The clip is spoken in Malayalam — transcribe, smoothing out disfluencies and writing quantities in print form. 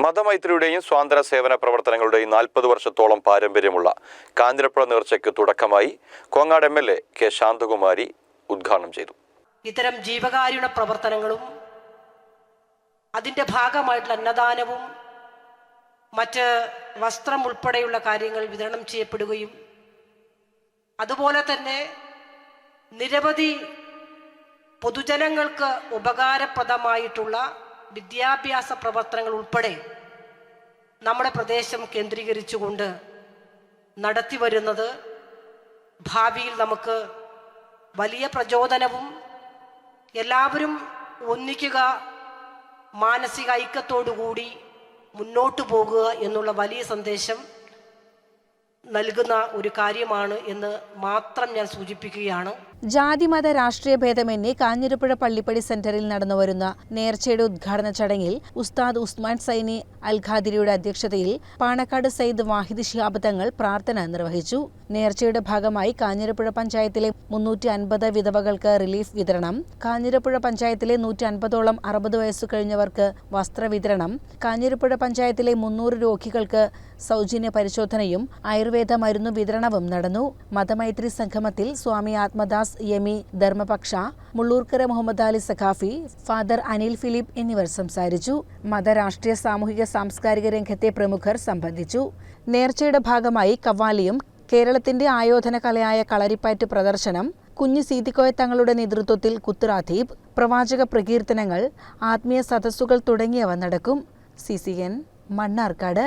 മതമൈത്രിയുടെയും സ്വാതന്ത്ര്യ സേവന പ്രവർത്തനങ്ങളുടെയും 40 വർഷത്തോളം പാരമ്പര്യമുള്ള കാഞ്ഞിരപ്പുഴ നേർച്ചയ്ക്ക് തുടക്കമായി. കോങ്ങാട് MLA കെ ശാന്തകുമാരി ഉദ്ഘാടനം ചെയ്തു. ഇത്തരം ജീവകാരുണ്യ പ്രവർത്തനങ്ങളും അതിൻ്റെ ഭാഗമായിട്ടുള്ള അന്നദാനവും മറ്റ് വസ്ത്രം ഉൾപ്പെടെയുള്ള കാര്യങ്ങൾ വിതരണം ചെയ്യപ്പെടുകയും അതുപോലെ തന്നെ നിരവധി പൊതുജനങ്ങൾക്ക് ഉപകാരപ്രദമായിട്ടുള്ള വിദ്യാഭ്യാസ പ്രവർത്തനങ്ങൾ ഉൾപ്പെടെ നമ്മുടെ പ്രദേശം കേന്ദ്രീകരിച്ചുകൊണ്ട് നടത്തി വരുന്നത് ഭാവിയിൽ നമുക്ക് വലിയ പ്രചോദനവും എല്ലാവരും ഒന്നിക്കുക, മാനസിക ഐക്യത്തോടുകൂടി മുന്നോട്ട് പോകുക എന്നുള്ള വലിയ സന്ദേശം നൽകുന്ന ഒരു കാര്യമാണ് എന്ന് മാത്രം ഞാൻ സൂചിപ്പിക്കുകയാണ്. ജാതിമത രാഷ്ട്രീയ ഭേദമന്യേ കാഞ്ഞിരപ്പുഴ പള്ളിപ്പടി സെന്ററിൽ നടന്നുവരുന്ന നേർച്ചയുടെ ഉദ്ഘാടന ചടങ്ങിൽ ഉസ്താദ് ഉസ്മാൻ സൈനി അൽ ഖാദിരിയുടെ അധ്യക്ഷതയിൽ പാണക്കാട് സയ്യിദ് വാഹിദ് ശിഹാബ് തങ്ങൾ പ്രാർത്ഥന നിർവഹിച്ചു. നേർച്ചയുടെ ഭാഗമായി കാഞ്ഞിരപ്പുഴ പഞ്ചായത്തിലെ 350 വിധവകൾക്ക് റിലീഫ് വിതരണം, കാഞ്ഞിരപ്പുഴ പഞ്ചായത്തിലെ 150ഓളം 60 വയസ്സു കഴിഞ്ഞവർക്ക് വസ്ത്രവിതരണം, കാഞ്ഞിരപ്പുഴ പഞ്ചായത്തിലെ 300 രോഗികൾക്ക് സൗജന്യ പരിശോധനയും ആയുർവേദ മരുന്നു വിതരണവും നടന്നു. മതമൈത്രി സംഗമത്തിൽ സ്വാമി ആത്മദാസ് യമി ധർമ്മപക്ഷ, മുള്ളൂർക്കര മുഹമ്മദ് അലി സഖാഫി, ഫാദർ അനിൽ ഫിലിപ്പ് എന്നിവർ സംസാരിച്ചു. മതരാഷ്ട്രീയ സാമൂഹിക സാംസ്കാരിക രംഗത്തെ പ്രമുഖർ സംബന്ധിച്ചു. നേർച്ചയുടെ ഭാഗമായി കവ്വാലിയും കേരളത്തിന്റെ ആയോധന കലയായ കളരിപ്പയറ്റ് പ്രദർശനം, കുഞ്ഞു സീതിക്കോയ തങ്ങളുടെ നേതൃത്വത്തിൽ കുത്റാദീപ്, പ്രവാചക പ്രകീർത്തനങ്ങൾ, ആത്മീയ സദസ്സുകൾ തുടങ്ങിയവ നടക്കും. CCN മണ്ണാർക്കാട്.